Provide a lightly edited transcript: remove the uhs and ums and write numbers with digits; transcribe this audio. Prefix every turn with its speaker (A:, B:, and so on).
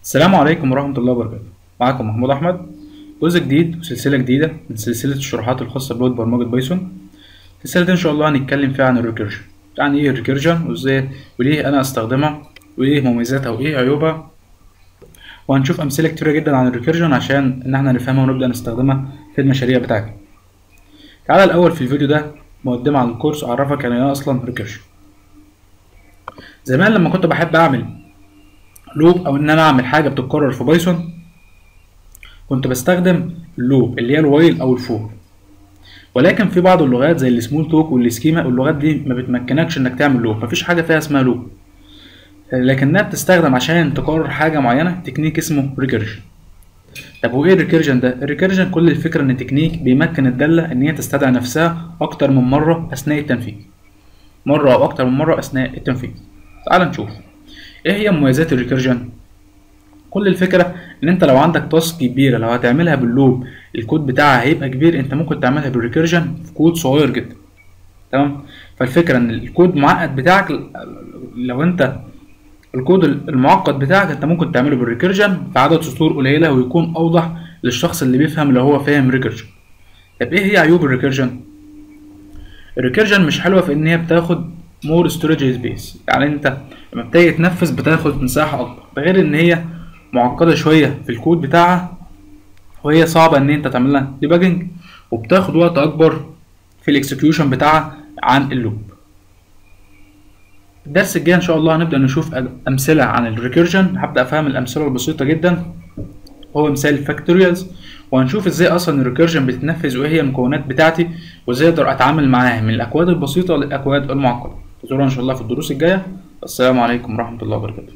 A: السلام عليكم ورحمة الله وبركاته. معكم محمود أحمد. جزء جديد وسلسلة جديدة من سلسلة الشروحات الخاصة بلغة برمجة بايثون. السلسلة دي إن شاء الله هنتكلم فيها عن الريكيرجن، يعني إيه الريكيرجن وإزاي وليه أنا أستخدمها وإيه مميزاتها وإيه عيوبها، وهنشوف أمثلة كتيرة جدا عن الريكيرجن عشان إن إحنا نفهمها ونبدأ نستخدمها في المشاريع بتاعتنا. تعالى الأول في الفيديو ده مقدمة عن الكورس أعرفك يعني إيه أصلا ريكيرجن. زمان لما كنت بحب أعمل لوب او ان انا اعمل حاجه بتتكرر في بايثون كنت بستخدم اللوب اللي هي الوايل او الفور، ولكن في بعض اللغات زي السمول توك والسكيما واللغات دي ما بتمكنكش انك تعمل لوب، مفيش حاجه فيها اسمها لوب، لكنها بتستخدم عشان تكرر حاجه معينه تكنيك اسمه ريكيرجن. طب هو ايه الريكيرجن ده؟ الريكيرجن كل الفكره ان تكنيك بيمكن الداله ان هي تستدعي نفسها اكتر من مره اثناء التنفيذ، مره او اكتر من مره اثناء التنفيذ. تعال نشوف ايه هي مميزات الريكيرجن. كل الفكرة ان انت لو عندك تاسك كبيرة لو هتعملها باللوب الكود بتاعها هيبقى كبير، انت ممكن تعملها بالريكيرجن في كود صغير جدا. تمام. فالفكرة ان الكود معقد بتاعك، لو انت الكود المعقد بتاعك انت ممكن تعمله بالريكيرجن في عدد سطور قليلة ويكون اوضح للشخص اللي بيفهم لو هو فاهم ريكيرجن. طب ايه هي عيوب الريكيرجن؟ الريكيرجن مش حلوة في ان هي بتاخد مور ستورج سبيس، يعني انت لما بتيجي تنفذ بتاخد مساحة اكبر، ده غير ان هي معقدة شوية في الكود بتاعها وهي صعبة ان انت تعملها ديباجنج، وبتاخد وقت اكبر في الاكسكيوشن بتاعها عن اللوب. الدرس الجاي ان شاء الله هنبدأ نشوف امثلة عن الريكيرجن، هبدأ افهم الامثلة البسيطة جدا، هو مثال فاكتوريالز، وهنشوف ازاي اصلا الريكيرجن بتتنفذ وايه هي المكونات بتاعتي وازاي اقدر اتعامل معاها من الاكواد البسيطة للاكواد المعقدة. انتظرونا ان شاء الله في الدروس الجاية. السلام عليكم ورحمة الله وبركاته.